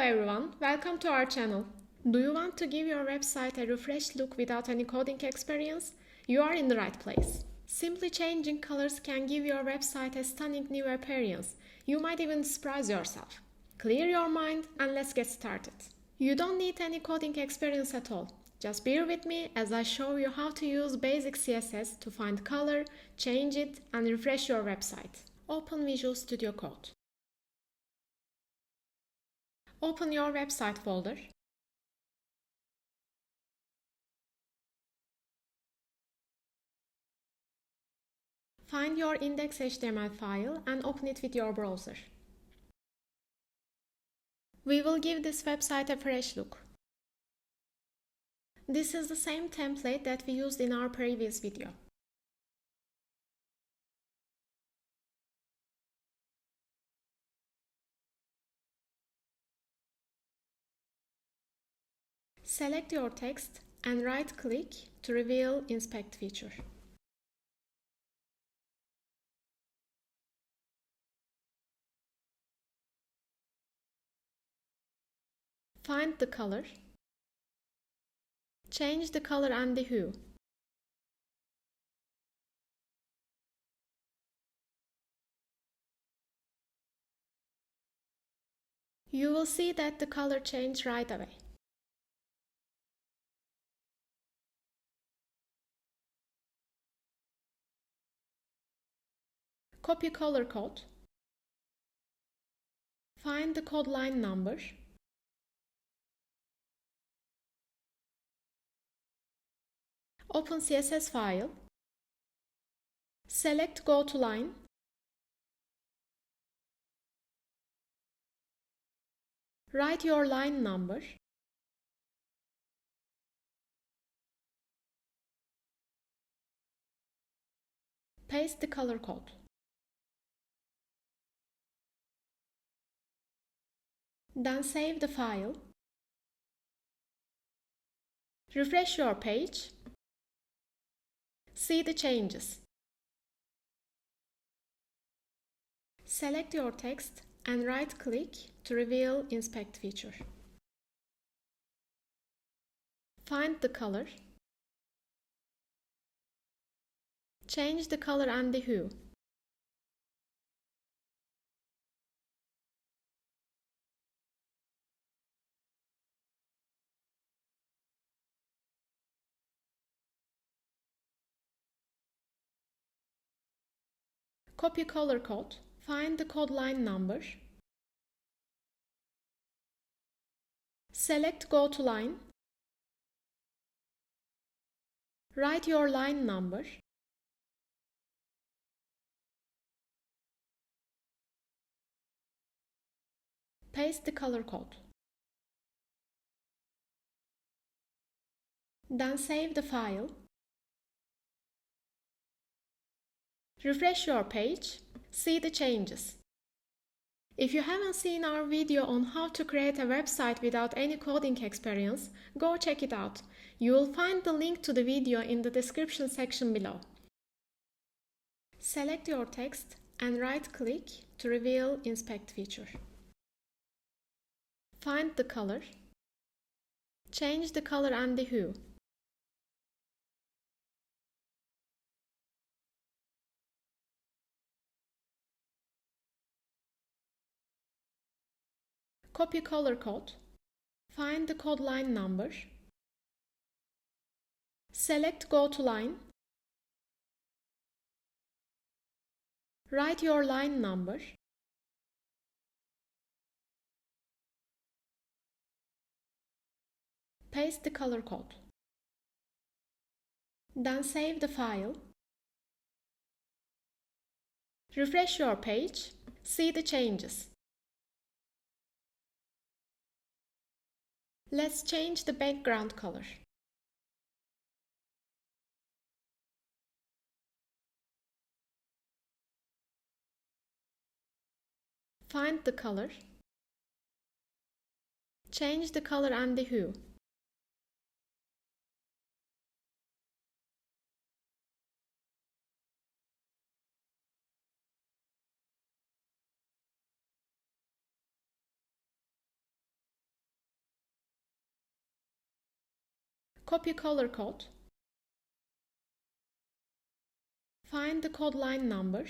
everyone, welcome to our channel. Do you want to give your website a refreshed look without any coding experience? You are in the right place. Simply changing colors can give your website a stunning new appearance. You might even surprise yourself. Clear your mind and let's get started. You don't need any coding experience at all. Just bear with me as I show you how to use basic CSS to find color, change it, and refresh your website. Open Visual Studio Code. Open your website folder. Find your index.html file and open it with your browser. We will give this website a fresh look. This is the same template that we used in our previous video. Select your text and right-click to reveal Inspect feature. Find the color. Change the color and the hue. You will see that the color changed right away. Copy color code. Find the code line number. Open CSS file. Select Go to Line. Write your line number. Paste the color code. Then save the file. Refresh your page. See the changes. Select your text and right-click to reveal Inspect feature. Find the color. Change the color and the hue. Copy color code. Find the code line number. Select Go to Line. Write your line number. Paste the color code. Then save the file. Refresh your page. See the changes. If you haven't seen our video on how to create a website without any coding experience, go check it out. You will find the link to the video in the description section below. Select your text and right-click to reveal Inspect feature. Find the color. Change the color and the hue. Copy color code. Find the code line number. Select Go to Line. Write your line number. Paste the color code. Then save the file. Refresh your page. See the changes. Let's change the background color. Find the color. Change the color and the hue. Copy color code. Find the code line number.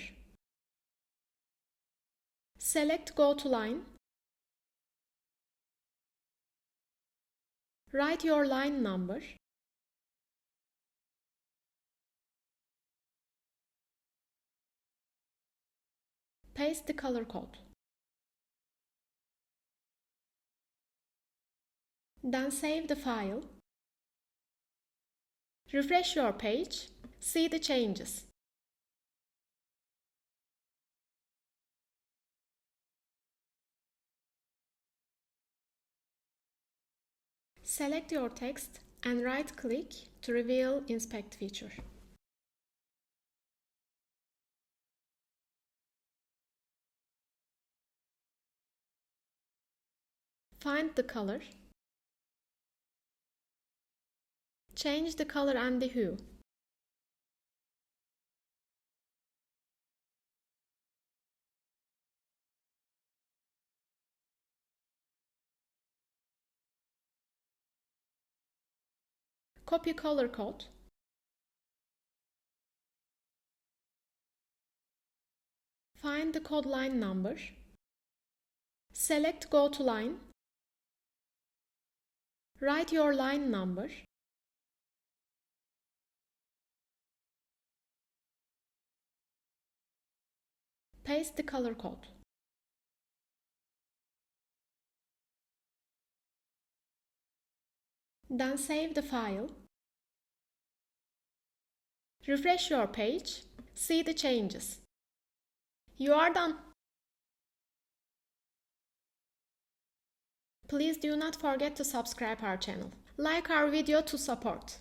Select Go to Line. Write your line number. Paste the color code. Then save the file. Refresh your page. See the changes. Select your text and right-click to reveal Inspect feature. Find the color. Change the color and the hue. Copy color code. Find the code line number. Select Go to Line. Write your line number. Paste the color code. Then save the file. Refresh your page. See the changes. You are done. Please do not forget to subscribe our channel. Like our video to support.